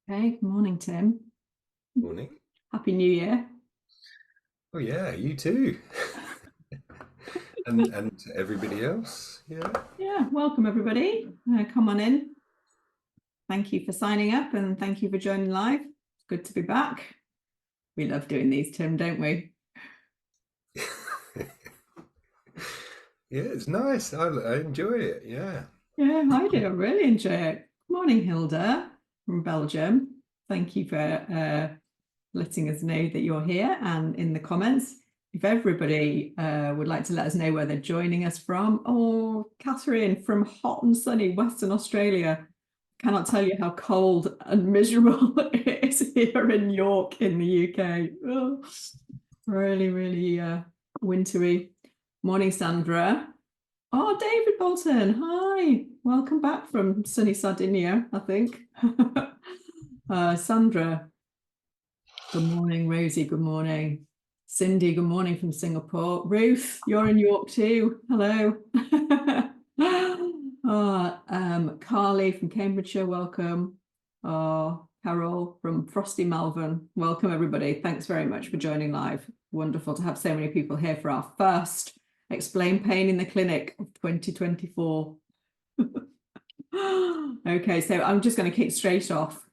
Hey, good morning, Tim. Morning. Happy New Year. Oh yeah, you too. And everybody else. Yeah. Yeah, welcome everybody. Come on in. Thank you for signing up and thank you for joining live. It's good to be back. We love doing these, Tim, don't we? Yeah, it's nice. I enjoy it. Yeah. Yeah, I do. I really enjoy it. Good morning, Hilda from Belgium. Thank you for letting us know that you're here and in the comments. If everybody would like to let us know where they're joining us from, or Catherine from hot and sunny Western Australia. Cannot tell you how cold and miserable it is here in York in the UK. Oh, really, really wintry. Morning, Sandra. Oh, David Bolton. Hi. Welcome back from sunny Sardinia, I think. Sandra, good morning. Rosie, good morning. Cindy, good morning from Singapore. Ruth, you're in York too. Hello. Carly from Cambridgeshire, welcome. Carol from Frosty Malvern, welcome everybody. Thanks very much for joining live. Wonderful to have so many people here for our first Explain Pain in the Clinic of 2024. Okay, so I'm just going to kick straight off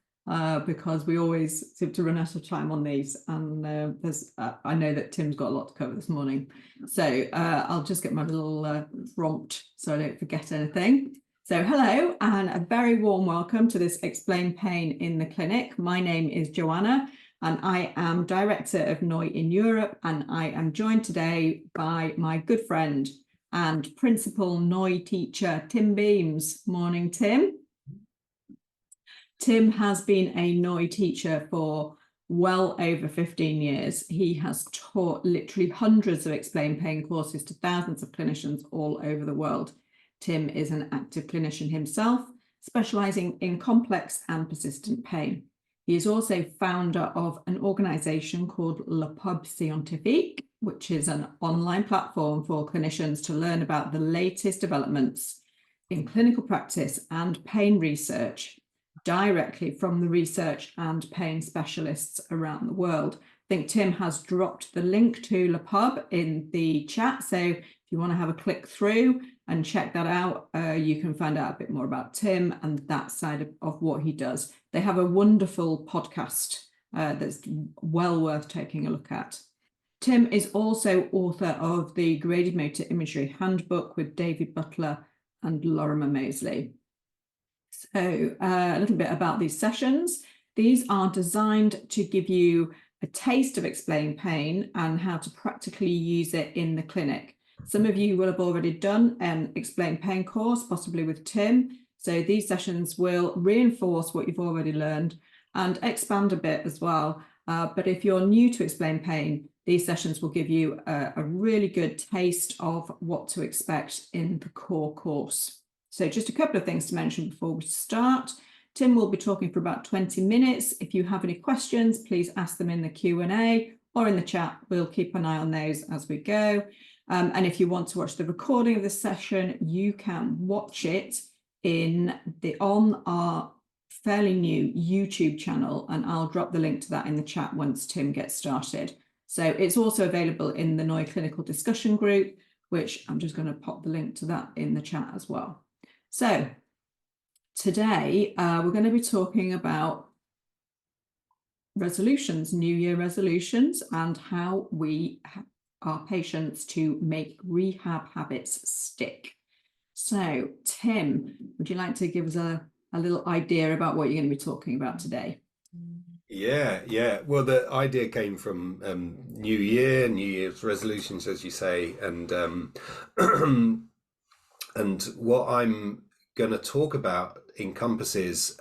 because we always seem to run out of time on these, and I know that Tim's got a lot to cover this morning, so I'll just get my little prompt so I don't forget anything. So hello and a very warm welcome to this Explain Pain in the Clinic. My name is Joanna and I am Director of NOI in Europe, and I am joined today by my good friend and Principal NOI teacher, Tim Beams. Morning, Tim. Tim has been a NOI teacher for well over 15 years. He has taught literally hundreds of Explain Pain courses to thousands of clinicians all over the world. Tim is an active clinician himself, specializing in complex and persistent pain. He is also founder of an organization called Pub Scientifique, which is an online platform for clinicians to learn about the latest developments in clinical practice and pain research directly from the research and pain specialists around the world. I think Tim has dropped the link to Le Pub in the chat. So if you want to have a click through and check that out, you can find out a bit more about Tim and that side of what he does. They have a wonderful podcast that's well worth taking a look at. Tim is also author of the Graded Motor Imagery Handbook with David Butler and Lorimer Moseley. So a little bit about these sessions. These are designed to give you a taste of Explain Pain and how to practically use it in the clinic. Some of you will have already done an Explain Pain course, possibly with Tim. So these sessions will reinforce what you've already learned and expand a bit as well. But if you're new to Explain Pain, these sessions will give you a really good taste of what to expect in the core course. So just a couple of things to mention before we start. Tim will be talking for about 20 minutes. If you have any questions, please ask them in the Q&A or in the chat. We'll keep an eye on those as we go. And if you want to watch the recording of this session, you can watch it on our fairly new YouTube channel, and I'll drop the link to that in the chat once Tim gets started. So it's also available in the NOI Clinical Discussion Group, which I'm just going to pop the link to that in the chat as well. So today we're going to be talking about resolutions, New Year resolutions, and how we our patients to make rehab habits stick. So Tim, would you like to give us a little idea about what you're going to be talking about today? Yeah. Well, the idea came from New Year's resolutions, as you say, and and what I'm going to talk about encompasses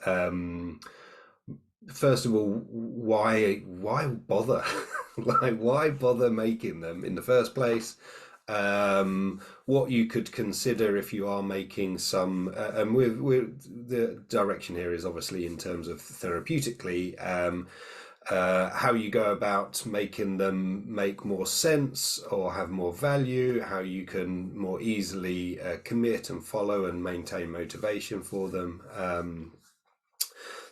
first of all, why bother? Like, why bother making them in the first place? What you could consider if you are making some, and the direction here is obviously in terms of therapeutically, how you go about making them make more sense or have more value, how you can more easily commit and follow and maintain motivation for them.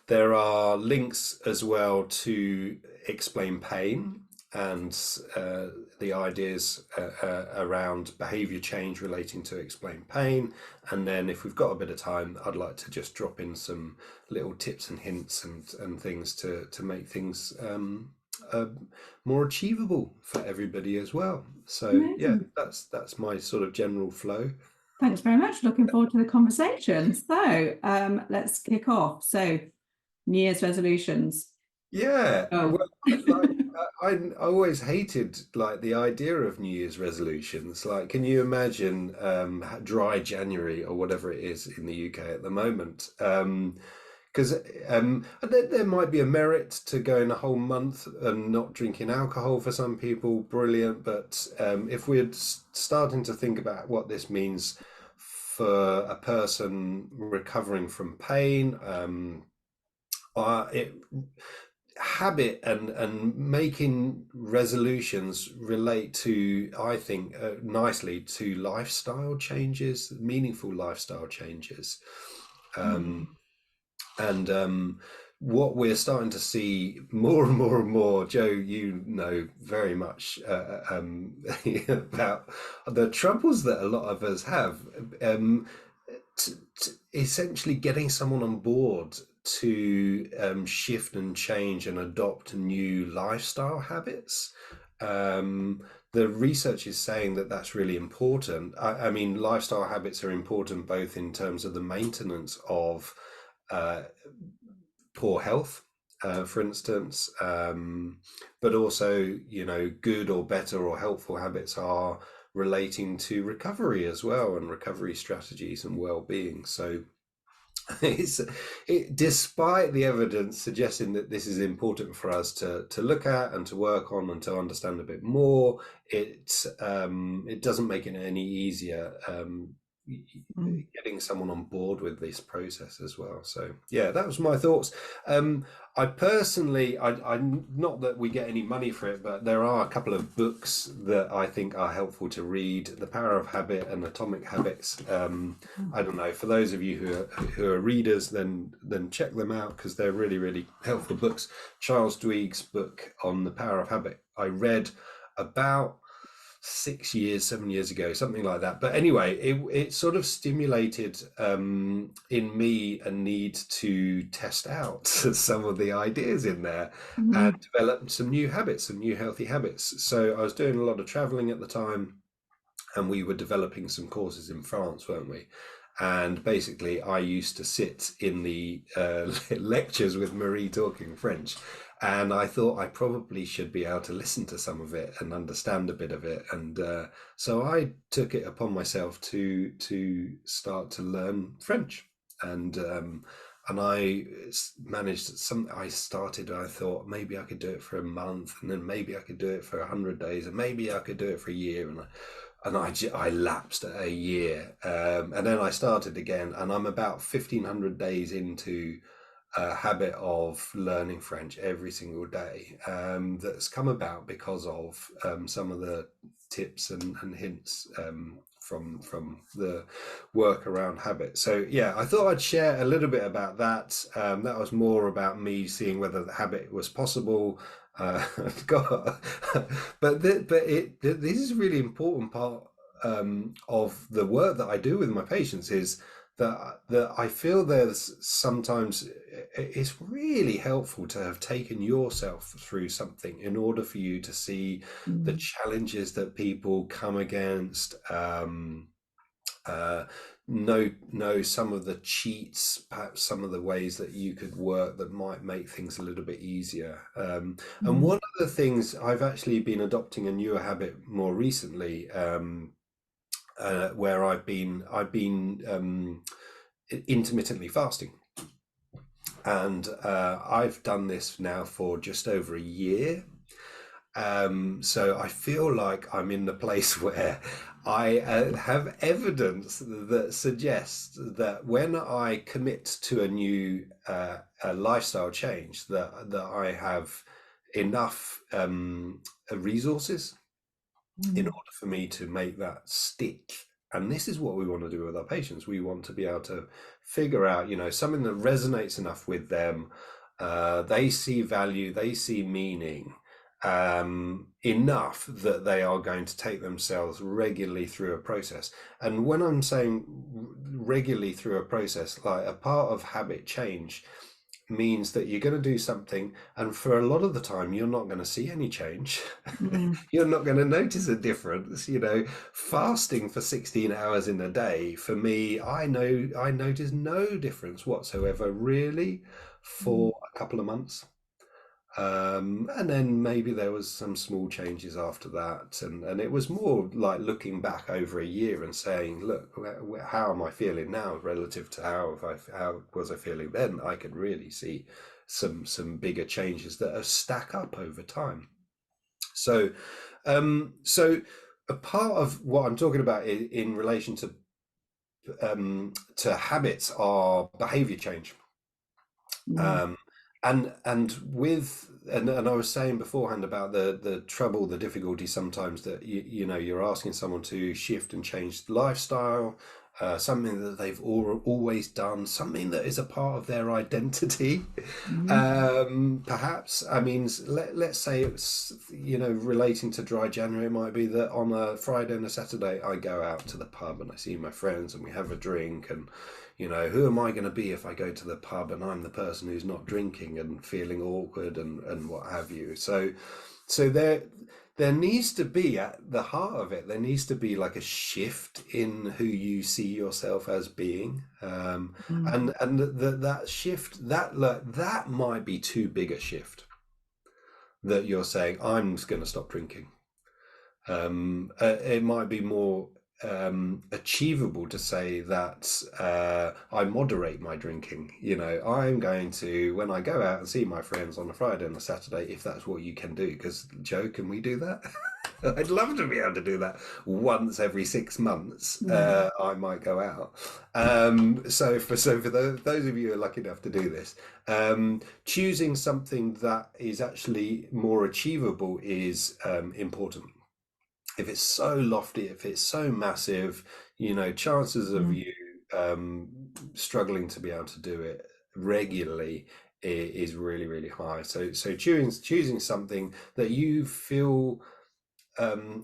There are links as well to explain pain and the ideas around behavior change relating to explain pain. And then if we've got a bit of time, I'd like to just drop in some little tips and hints and things to make things uh, more achievable for everybody as well. So yeah, Amazing. that's my sort of general flow. Thanks very much. Looking forward to the conversation. So let's kick off. So New Year's resolutions. Yeah, Oh. well, like I always hated like the idea of New Year's resolutions. Like, can you imagine dry January or whatever it is in the UK at the moment? Because there might be a merit to going a whole month and not drinking alcohol for some people, brilliant. But if we're starting to think about what this means for a person recovering from pain, it habit and making resolutions relate to, I think, nicely to lifestyle changes, meaningful lifestyle changes. Um, and what we're starting to see more and more and more, Joe, you know very much about the troubles that a lot of us have. Essentially getting someone on board to shift and change and adopt new lifestyle habits. The research is saying that that's really important. I mean, lifestyle habits are important both in terms of the maintenance of uh, poor health, for instance, but also, you know, good or better or helpful habits are relating to recovery as well, and recovery strategies and well-being. So despite the evidence suggesting that this is important for us to look at and to work on and to understand a bit more, it doesn't make it any easier getting someone on board with this process as well. So yeah, that was my thoughts. I personally, I'm not that we get any money for it, but there are a couple of books that I think are helpful to read: The Power of Habit and Atomic Habits. I don't know, for those of you who are readers, then check them out, because they're really, really helpful books. Charles Duhigg's book on the power of habit I read about 6 years, 7 years ago, something like that. But anyway, it sort of stimulated in me a need to test out some of the ideas in there and develop some new habits, some new healthy habits. So I was doing a lot of traveling at the time, and we were developing some courses in France, weren't we? And basically, I used to sit in the lectures with Marie talking French, and I thought I probably should be able to listen to some of it and understand a bit of it. And so I took it upon myself to start to learn French, and I managed some. I started. I thought maybe I could do it for a month, and then maybe I could do it for 100 days, and maybe I could do it for a year, and I lapsed at a year, and then I started again, and I'm about 1,500 days into a habit of learning French every single day, that's come about because of some of the tips and hints from the work around habit. So yeah, I thought I'd share a little bit about that. That was more about me seeing whether the habit was possible. God, this is a really important part of the work that I do with my patients, is that I feel there's sometimes it's really helpful to have taken yourself through something in order for you to see the challenges that people come against, uh, know some of the cheats, perhaps some of the ways that you could work that might make things a little bit easier. And one of the things, I've actually been adopting a newer habit more recently, where I've been intermittently fasting, and I've done this now for just over a year. So I feel like I'm in the place where I have evidence that suggests that when I commit to a new a lifestyle change, that I have enough resources in order for me to make that stick. And this is what we want to do with our patients. We want to be able to figure out, something that resonates enough with them. They see value, they see meaning, enough that they are going to take themselves regularly through a process. And when I'm saying regularly through a process, like a part of habit change means that you're going to do something, and for a lot of the time you're not going to see any change. Mm. You're not going to notice a difference. Fasting for 16 hours in a day, for me, I noticed no difference whatsoever really Mm. for a couple of months. And then maybe there was some small changes after that, and it was more like looking back over a year and saying, look, how am I feeling now relative to how was I feeling then? I could really see some bigger changes that stack up over time. So, so a part of what I'm talking about in relation to habits are behavior change. Mm. Um, and I was saying beforehand about the trouble, the difficulty sometimes that you're asking someone to shift and change the lifestyle, something that they've always done, something that is a part of their identity. Mm. Perhaps, I mean, let's say it's, relating to dry January, it might be that on a Friday and a Saturday I go out to the pub and I see my friends and we have a drink, and who am I going to be if I go to the pub and I'm the person who's not drinking and feeling awkward and what have you. So there needs to be, at the heart of it, there needs to be like a shift in who you see yourself as being. Mm. And that shift, that might be too big a shift, that you're saying, I'm just going to stop drinking. It might be more achievable to say that I moderate my drinking. I'm going to, when I go out and see my friends on a Friday and a Saturday, if that's what you can do, because Joe, can we do that? I'd love to be able to do that once every 6 months. Yeah. I might go out. So for those of you who are lucky enough to do this, choosing something that is actually more achievable is important. If it's so lofty, if it's so massive, chances of Mm. you struggling to be able to do it regularly is really, really high. So choosing something that you feel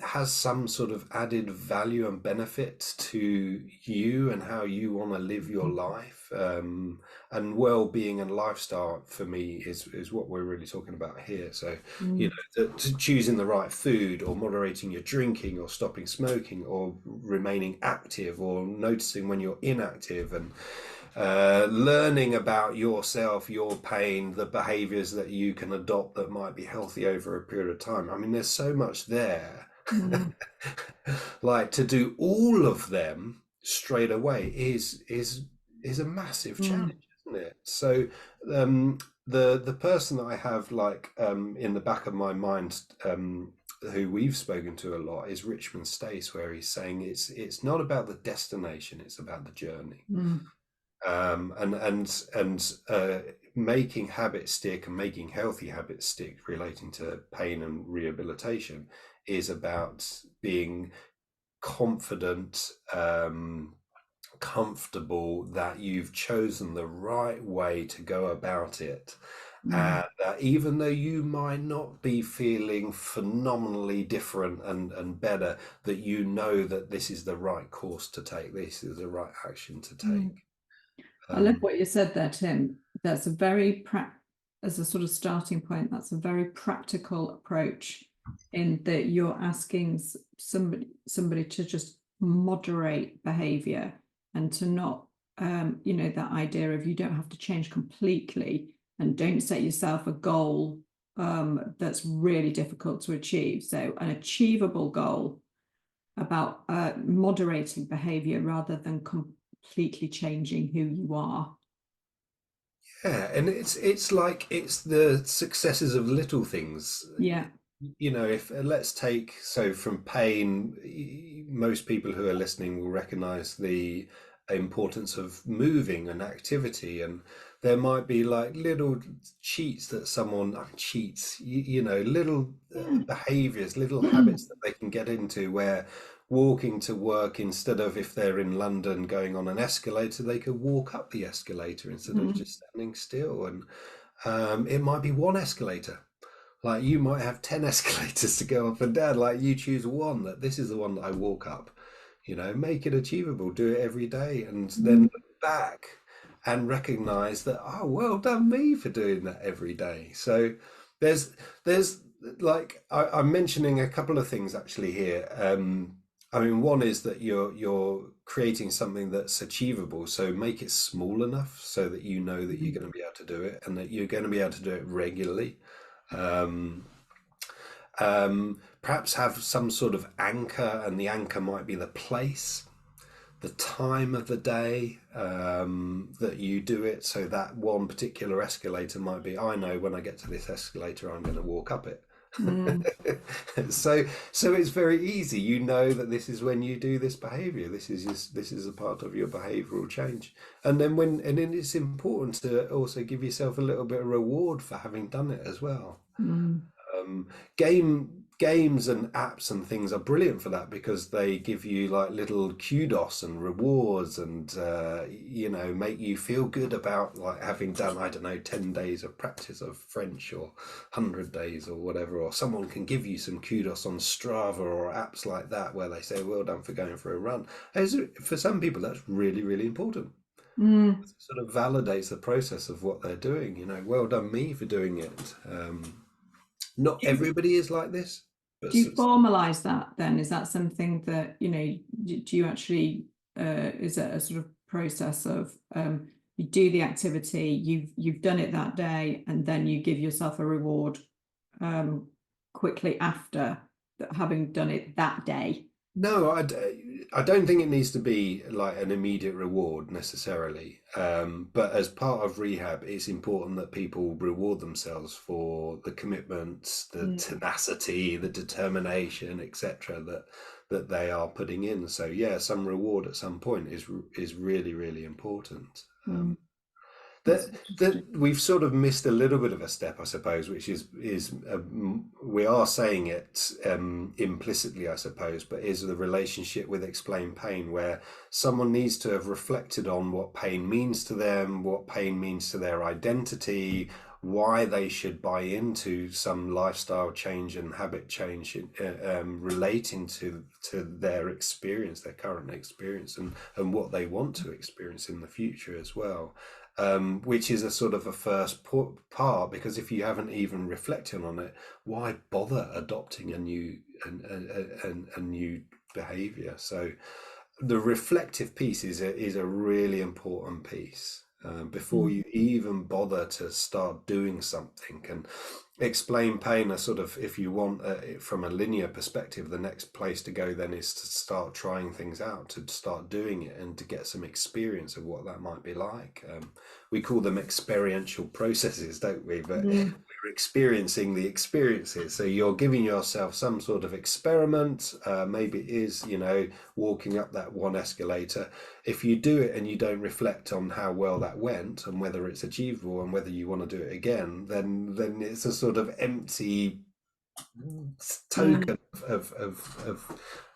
has some sort of added value and benefit to you and how you want to live your life, and well-being and lifestyle for me is what we're really talking about here. So Mm. choosing the right food, or moderating your drinking, or stopping smoking, or remaining active, or noticing when you're inactive, and learning about yourself, your pain, the behaviors that you can adopt that might be healthy over a period of time. I mean, there's so much there. Mm. Like, to do all of them straight away is a massive Mm. challenge, isn't it? So the person that I have, like, in the back of my mind, who we've spoken to a lot, is Richmond Stace, where he's saying it's not about the destination, it's about the journey. Mm. And making habits stick, and making healthy habits stick relating to pain and rehabilitation, is about being confident, comfortable that you've chosen the right way to go about it. Mm. And even though you might not be feeling phenomenally different and better, that that this is the right course to take, this is the right action to take. Mm. I love Um, what you said there, Tim. That's as a sort of starting point, that's a very practical approach, in that you're asking somebody to just moderate behavior, and to not, that idea of, you don't have to change completely, and don't set yourself a goal that's really difficult to achieve. So an achievable goal about moderating behavior rather than completely changing who you are. Yeah, and it's like, it's the successes of little things. Yeah. If let's take, so from pain, most people who are listening will recognize the importance of moving and activity, and there might be like little cheats that someone cheats, little Yeah. behaviors, little habits that they can get into, where walking to work, instead of, if they're in London, going on an escalator, they could walk up the escalator instead of just standing still. And it might be one escalator. Like, you might have 10 escalators to go up and down. Like, you choose one, that this is the one that I walk up. Make it achievable, do it every day, and then Mm. look back and recognize that, oh, well done me for doing that every day. So there's like, I'm mentioning a couple of things actually here. I mean, one is that you're creating something that's achievable, so make it small enough so that you know that you're going to be able to do it, and that you're going to be able to do it regularly. Um, Perhaps have some sort of anchor, and the anchor might be the place, the time of the day that you do it. So that one particular escalator might be, I know when I get to this escalator, I'm going to walk up it. Mm. So it's very easy. You know that this is when you do this behavior. This is a part of your behavioral change. And then it's important to also give yourself a little bit of reward for having done it as well. Mm. um, games and apps and things are brilliant for that, because they give you like little kudos and rewards, and make you feel good about, like, having done, I don't know, 10 days of practice of French, or 100 days or whatever. Or someone can give you some kudos on Strava or apps like that, where they say, well done for going for a run. For some people, that's really, really important. Mm. It sort of validates the process of what they're doing. Well done me for doing it. Not Do you, everybody is like this, but do you formalize that then? Is that something that, do you actually, is it a sort of process of, you do the activity, you've done it that day, and then you give yourself a reward quickly after having done it that day? no, I don't think it needs to be like an immediate reward necessarily. But as part of rehab, it's important that people reward themselves for the commitment, the Mm. tenacity, the determination, etc., that they are putting in. So yeah, some reward at some point is really, really important. Mm. That's That interesting. we've sort of missed a little bit of a step, I suppose, which is we are saying it implicitly, I suppose, but is the relationship with explained pain, where someone needs to have reflected on what pain means to them, what pain means to their identity, why they should buy into some lifestyle change and habit change, relating to their experience, their current experience, and what they want to experience in the future as well. Which is a sort of a first part, because if you haven't even reflected on it, why bother adopting a new behavior? So the reflective piece is a really important piece, before Mm. you even bother to start doing something. And explain pain are sort of, if you want, from a linear perspective, the next place to go then is to start trying things out, to start doing it, and to get some experience of what that might be like. We call them experiential processes, don't we? But Mm. we're experiencing the experiences. So you're giving yourself some sort of experiment. Maybe it is, walking up that one escalator. If you do it and you don't reflect on how well that went, and whether it's achievable, and whether you want to do it again, then it's a sort of empty Mm. token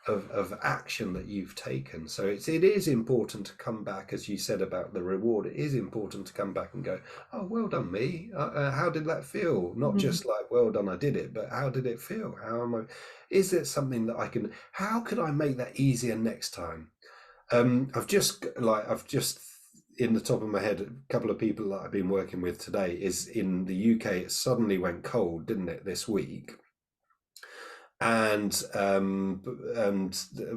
of action that you've taken. So it is important to come back, as you said about the reward. It is important to come back and go, oh, well done me. How did that feel? Not Mm. just like, well done, I did it, but how did it feel? How am I? Is it something that I can? How could I make that easier next time? I've just in the top of my head, a couple of people that I've been working with today is in the UK. It suddenly went cold, didn't it, this week? And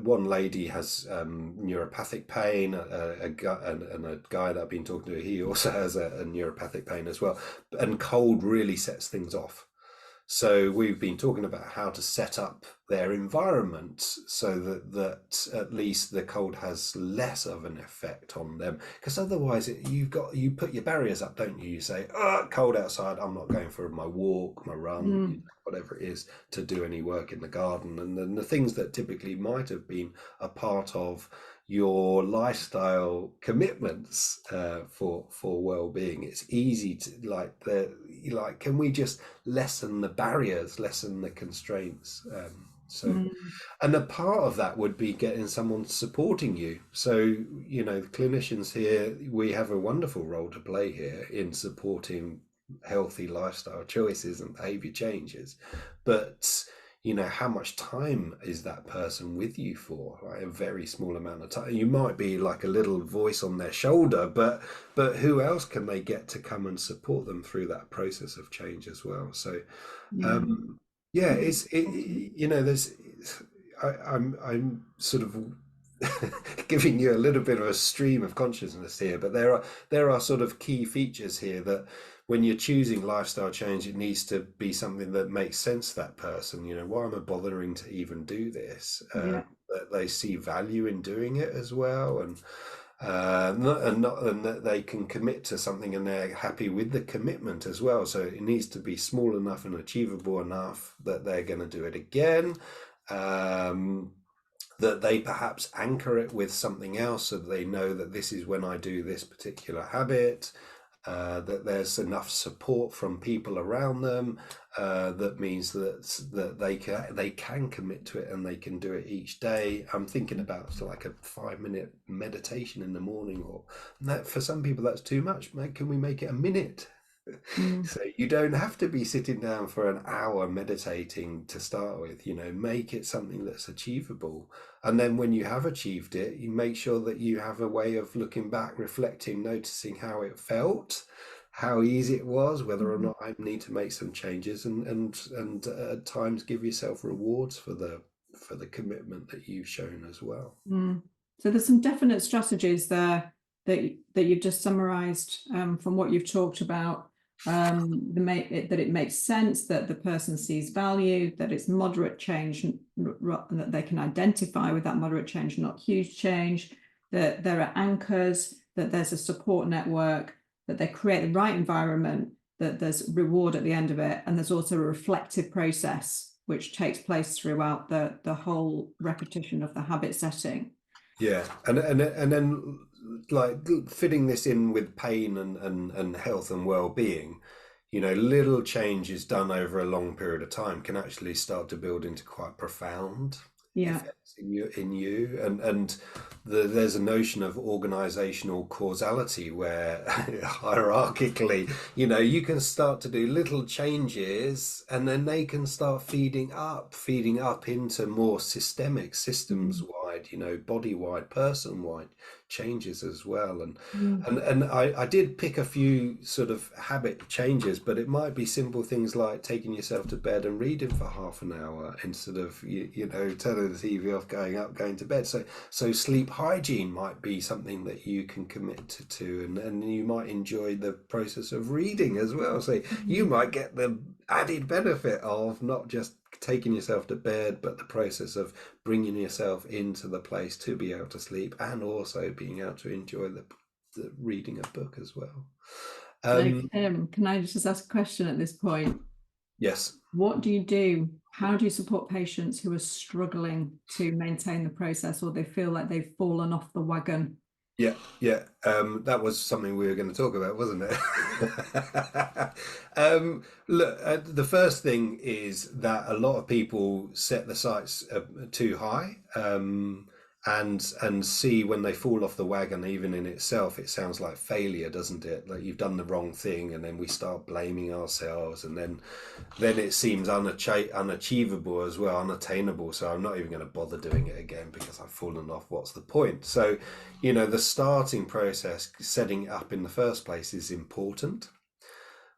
one lady has neuropathic pain. A guy that I've been talking to, he also has a neuropathic pain as well. And cold really sets things off. So we've been talking about how to set up their environment so that at least the cold has less of an effect on them. Because otherwise, you put your barriers up, don't you? You say, "Oh, cold outside. I'm not going for my walk, my run, Mm. whatever it is, to do any work in the garden." And then the things that typically might have been a part of your lifestyle commitments, for well-being, it's easy to can we just lessen the barriers, lessen the constraints? So, Mm. and a part of that would be getting someone supporting you. So, you know, the clinicians here, we have a wonderful role to play here in supporting healthy lifestyle choices and behavior changes. But, you know, how much time is that person with you for? Like a very small amount of time. You might be like a little voice on their shoulder, but who else can they get to come and support them through that process of change as well? So, Yeah. um, yeah, Yeah. it's you know, I'm sort of giving you a little bit of a stream of consciousness here, but there are sort of key features here that when you're choosing lifestyle change, it needs to be something that makes sense to that person. You know, why am I bothering to even do this? Yeah. That they see value in doing it as well, and and that they can commit to something and they're happy with the commitment as well. So it needs to be small enough and achievable enough that they're going to do it again. Um, that they perhaps anchor it with something else so that they know that this is when I do this particular habit, that there's enough support from people around them, that means that they can commit to it and they can do it each day. I'm thinking about like a 5 minute meditation in the morning, or that for some people that's too much. Can we make it a minute? Mm. So you don't have to be sitting down for an hour meditating to start with, make it something that's achievable. And then when you have achieved it, you make sure that you have a way of looking back, reflecting, noticing how it felt, how easy it was, whether or Mhm. not I need to make some changes, and at times give yourself rewards for the commitment that you've shown as well. Mm. So there's some definite strategies there that you've just summarized from what you've talked about. That it makes sense, that the person sees value, that it's moderate change, and that they can identify with that moderate change, not huge change, that there are anchors, that there's a support network, that they create the right environment, that there's reward at the end of it, and there's also a reflective process which takes place throughout the whole repetition of the habit setting. Yeah, and then like fitting this in with pain and health and well-being, little changes done over a long period of time can actually start to build into quite profound Yeah. effects in you, and there's a notion of organizational causality where hierarchically, you can start to do little changes and then they can start feeding up into more systemic, systems Mm. wide, body wide, person wide changes as well. and Mm. and and I did pick a few sort of habit changes, but it might be simple things like taking yourself to bed and reading for half an hour instead of turning the TV off, going up, going to bed. So sleep hygiene might be something that you can commit to, and you might enjoy the process of reading as well. So you Mm. might get the added benefit of not just taking yourself to bed, but the process of bringing yourself into the place to be able to sleep, and also being able to enjoy the reading a book as well. So, Um, Tim, can I just ask a question at this point? yes. What do you do? How do you support patients who are struggling to maintain the process, or they feel like they've fallen off the wagon? Yeah, yeah. That was something we were going to talk about, wasn't it? Look, the first thing is that a lot of people set the sights too high, and see when they fall off the wagon. Even in itself, it sounds like failure, doesn't it? Like you've done the wrong thing, and then we start blaming ourselves, and then it seems unachievable as well, unattainable. So I'm not even going to bother doing it again because I've fallen off. What's the point? So, the starting process, setting it up in the first place, is important.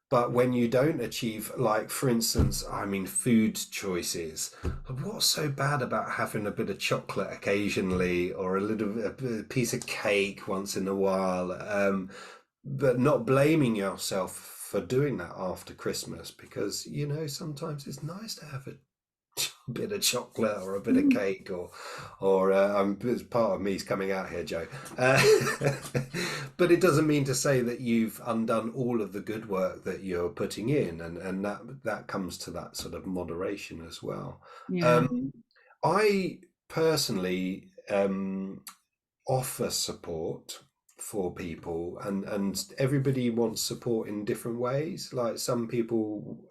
But when you don't achieve, like for instance, I mean, food choices, what's so bad about having a bit of chocolate occasionally, or a piece of cake once in a while? But not blaming yourself for doing that after Christmas, because sometimes it's nice to have a bit of chocolate or a bit of Mm. cake, or it's part of me's coming out here, Joe. But it doesn't mean to say that you've undone all of the good work that you're putting in, and that comes to that sort of moderation as well. Yeah. I personally offer support for people, and everybody wants support in different ways. Like some people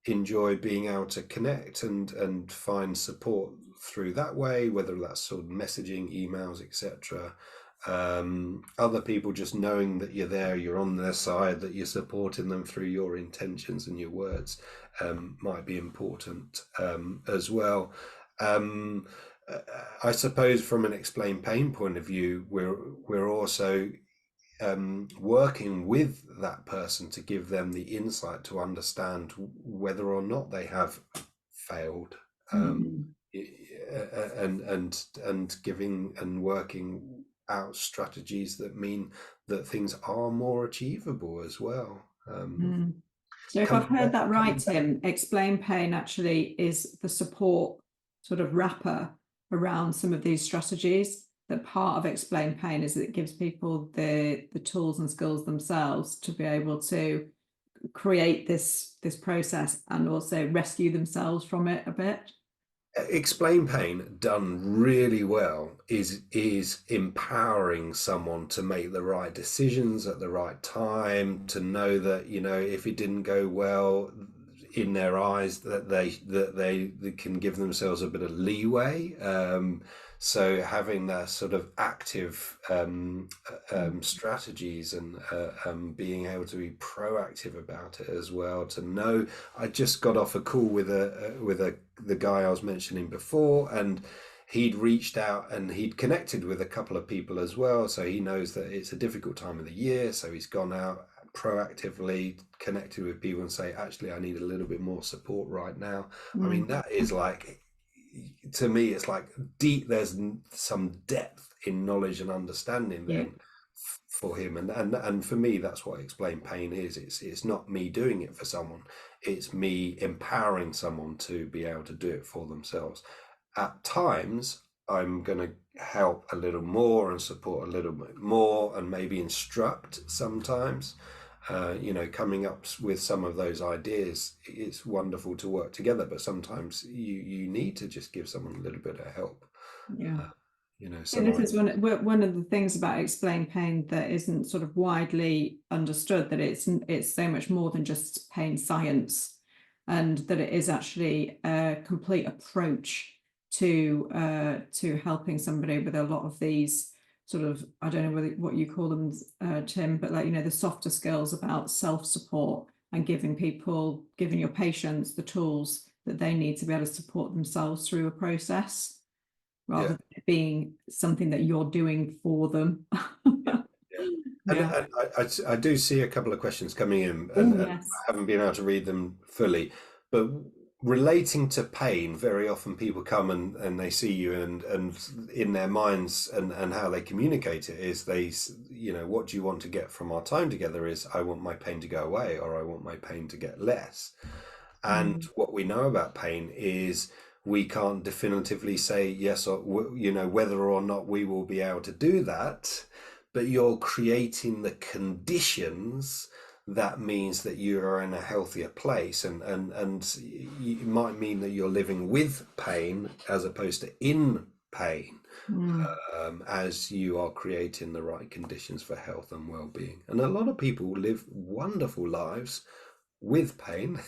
enjoy being able to connect and find support through that way, whether that's sort of messaging, emails, etc. Other people just knowing that you're there, you're on their side, that you're supporting them through your intentions and your words, might be important as well. Um, uh, I suppose from an explain pain point of view, we're also working with that person to give them the insight to understand whether or not they have failed, Mm. and giving and working out strategies that mean that things are more achievable as well. Mm. So if I've heard that right, Tim, explain pain actually is the support sort of wrapper around some of these strategies. That part of explain pain is that it gives people the tools and skills themselves to be able to create this process and also rescue themselves from it a bit. Explain pain done really well is empowering someone to make the right decisions at the right time, to know that, if it didn't go well in their eyes, that they can give themselves a bit of leeway. So having that sort of active strategies, and being able to be proactive about it as well. To know, I just got off a call with the guy I was mentioning before, and he'd reached out and he'd connected with a couple of people as well. So he knows that it's a difficult time of the year. So he's gone out proactively, connected with people and say, actually, I need a little bit more support right now. I mean, Mm. that is like, to me, it's like deep, there's some depth in knowledge and understanding Yeah. then for him. And for me, that's what explain pain is. It's not me doing it for someone, it's me empowering someone to be able to do it for themselves. At times I'm going to help a little more and support a little bit more, and maybe instruct sometimes. Coming up with some of those ideas, it's wonderful to work together, but sometimes you need to just give someone a little bit of help. Yeah. uh, And some this is ideas. one of the things about explain pain that isn't sort of widely understood, that it's so much more than just pain science, and that it is actually a complete approach to helping somebody with a lot of these sort of, I don't know what you call them, Tim, but like, the softer skills about self-support, and giving your patients the tools that they need to be able to support themselves through a process, rather Yeah. than it being something that you're doing for them. Yeah, yeah. And, Yeah. and I do see a couple of questions coming in, Oh, and I yes. haven't been able to read them fully. But relating to pain, very often people come and they see you, and in their minds, and how they communicate it is, what do you want to get from our time together? Is, I want my pain to go away, or I want my pain to get less. And Mm. what we know about pain is we can't definitively say yes, or whether or not we will be able to do that, but you're creating the conditions that means that you are in a healthier place, and it might mean that you're living with pain as opposed to in pain, Mm. as you are creating the right conditions for health and well-being. And a lot of people live wonderful lives with pain.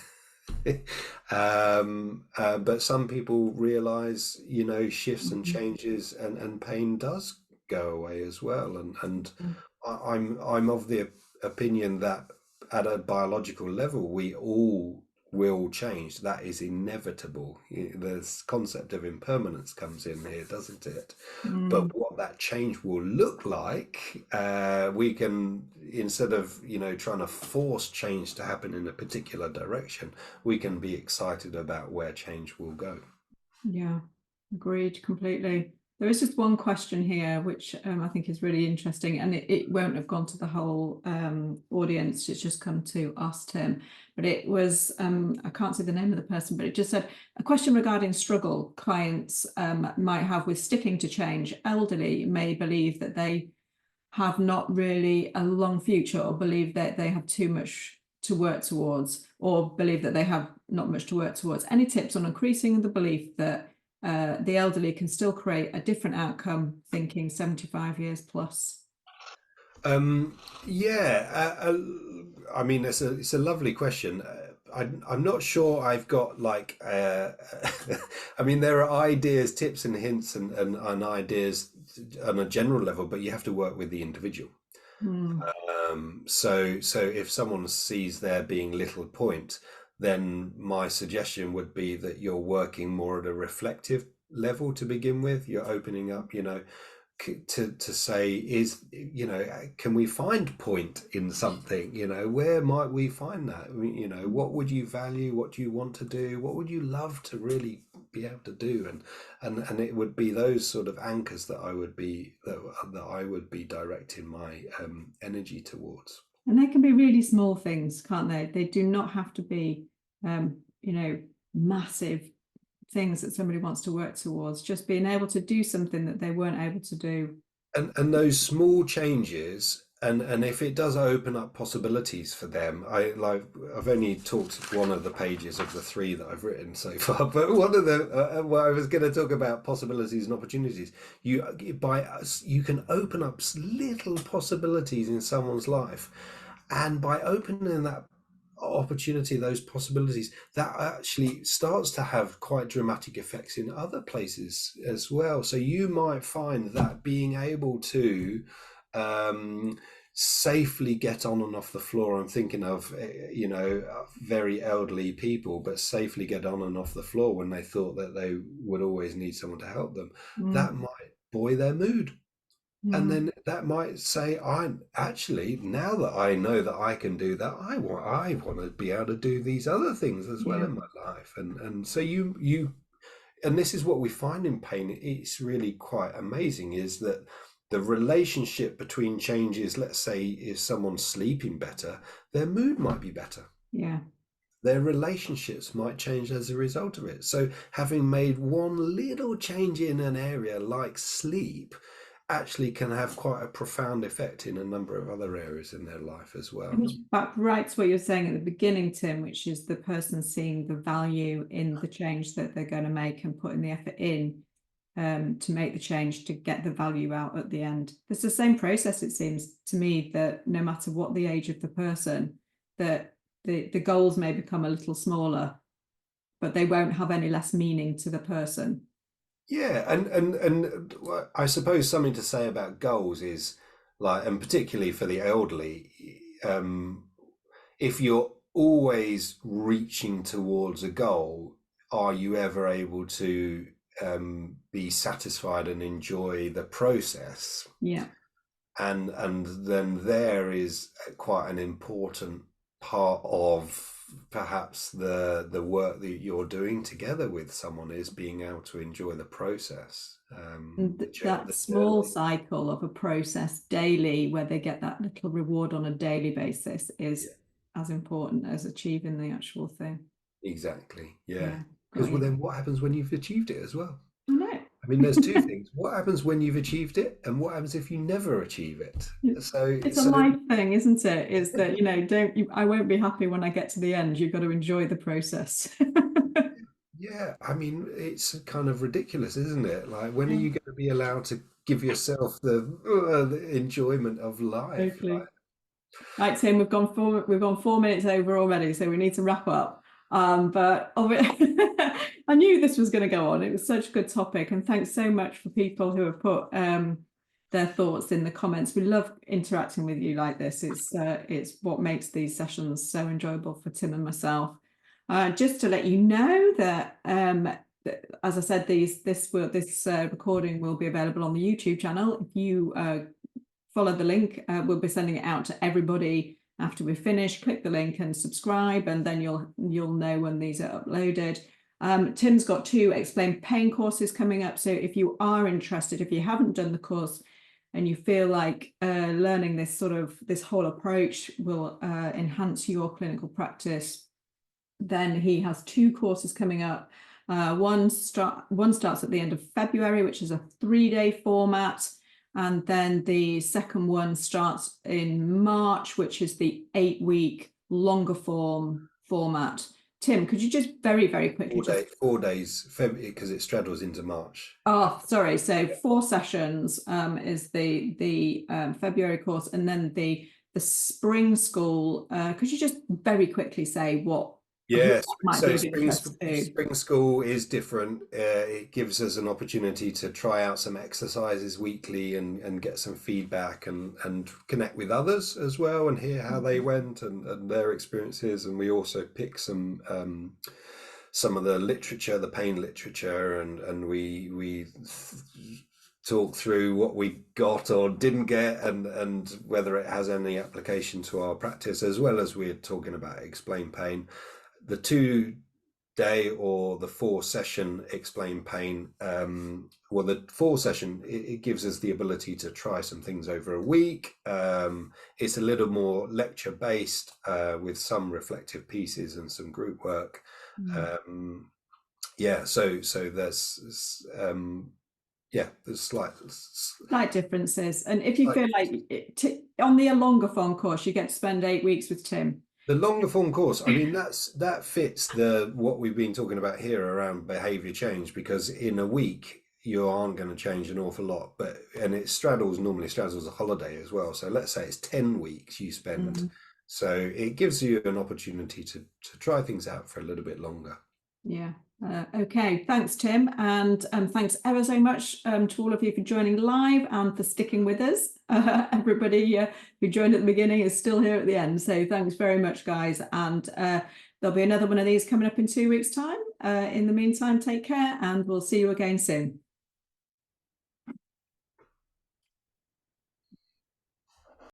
But some people realize, shifts and Mhm. changes, and pain does go away as well. And Mm. I'm of the opinion that at a biological level, we all will change. That is inevitable. The concept of impermanence comes in here, doesn't it? But Mm. what that change will look like, we can, instead of trying to force change to happen in a particular direction, we can be excited about where change will go. Yeah, agreed completely. There is just one question here, which I think is really interesting, and it won't have gone to the whole audience. It's just come to us, Tim. But it was, I can't say the name of the person, but it just said, a question regarding struggle clients might have with sticking to change. Elderly may believe that they have not really a long future, or believe that they have too much to work towards, or believe that they have not much to work towards. Any tips on increasing the belief that the elderly can still create a different outcome, thinking 75 years plus? Yeah, I mean, it's a lovely question. I'm not sure I've got like I mean there are ideas, tips and hints and ideas on a general level, but you have to work with the individual. Mm, So if someone sees there being little point, then my suggestion would be that you're working more at a reflective level to begin with. You're opening up, to say, can we find point in something? Where might we find that? What would you value? What do you want to do? What would you love to really be able to do? And it would be those sort of anchors that I would be directing my energy towards. and they can be really small things, can't they? They do not have to be, massive things that somebody wants to work towards. Just being able to do something that they weren't able to do. And those small changes, and if it does open up possibilities for them, I've only talked one of the pages of the 3 that I've written so far, but one of the well, I was going to talk about possibilities and opportunities. You can open up little possibilities in someone's life, and by opening that opportunity, those possibilities, that actually starts to have quite dramatic effects in other places as well. So you might find that being able to safely get on and off the floor, I'm thinking of very elderly people, but safely get on and off the floor when they thought that they would always need someone to help them, that might buoy their mood. And then that might say, I'm actually, now that I know that I can do that, I want to be able to do these other things as well Yeah. in my life. And so and this is what we find in pain. It's really quite amazing, is that the relationship between changes, let's say if someone's sleeping better, their mood might be better. Yeah. Their relationships might change as a result of it. So having made one little change in an area like sleep actually can have quite a profound effect in a number of other areas in their life as well. Which back right to what you're saying at the beginning, Tim, which is the person seeing the value in the change that they're going to make and putting the effort in to make the change, to get the value out at the end. It's the same process, it seems to me, that no matter what the age of the person, that the goals may become a little smaller, but they won't have any less meaning to the person. Yeah, and I suppose something to say about goals is like, and particularly for the elderly, if you're always reaching towards a goal, are you ever able to be satisfied and enjoy the process? Yeah. And then there is quite an important part of perhaps the work that you're doing together with someone, is being able to enjoy the process. That small cycle of a process daily, where they get that little reward on a daily basis, is as important as achieving the actual thing. Exactly. Yeah. Yeah. Because then what happens when you've achieved it as well? I know. I mean, there's 2 things. What happens when you've achieved it, and what happens if you never achieve it? It's a life thing, isn't it? Is that, I won't be happy when I get to the end. You've got to enjoy the process. Yeah, I mean, it's kind of ridiculous, isn't it? Like, when are you going to be allowed to give yourself the enjoyment of life? Totally. Right, Tim, we've gone 4 minutes over already, so we need to wrap up. But I knew this was going to go on. It was such a good topic, and thanks so much for people who have put their thoughts in the comments. We love interacting with you like this. It's what makes these sessions so enjoyable for Tim and myself. Just to let you know that, as I said, this recording will be available on the YouTube channel. If you follow the link, we'll be sending it out to everybody after we finish. Click the link and subscribe, and then you'll know when these are uploaded. Tim's got 2 Explain Pain courses coming up, so if you are interested, if you haven't done the course and you feel like learning this whole approach will enhance your clinical practice, then he has 2 courses coming up. One starts at the end of February, which is a 3-day format. And then the second one starts in March, which is the 8-week longer format. Tim, could you just very, very quickly 4 days, because it straddles into March. Oh, sorry. So 4 sessions is the February course, and then the spring school. Could you just very quickly say what Yes, That might be so of interest too. spring school is different. It gives us an opportunity to try out some exercises weekly and get some feedback and connect with others as well and hear how they went and their experiences. And we also pick some of the literature, the pain literature, and we talk through what we got or didn't get and whether it has any application to our practice, as well as we're talking about explain pain. The 2 day or the 4 session explain pain, well, the 4 session, it gives us the ability to try some things over a week. It's a little more lecture based, with some reflective pieces and some group work. Yeah, so there's there's Slight differences. And if you slight feel like on the longer form course, you get to spend 8 weeks with Tim. the longer form course, I mean, that fits what we've been talking about here around behavior change, because in a week you aren't going to change an awful lot, and it normally straddles a holiday as well. So let's say it's 10 weeks you spend. So it gives you an opportunity to try things out for a little bit longer. Yeah. Okay. Thanks, Tim. And thanks ever so much to all of you for joining live and for sticking with us. Everybody who joined at the beginning is still here at the end. So thanks very much, guys. And there'll be another one of these coming up in 2 weeks' time. In the meantime, take care and we'll see you again soon.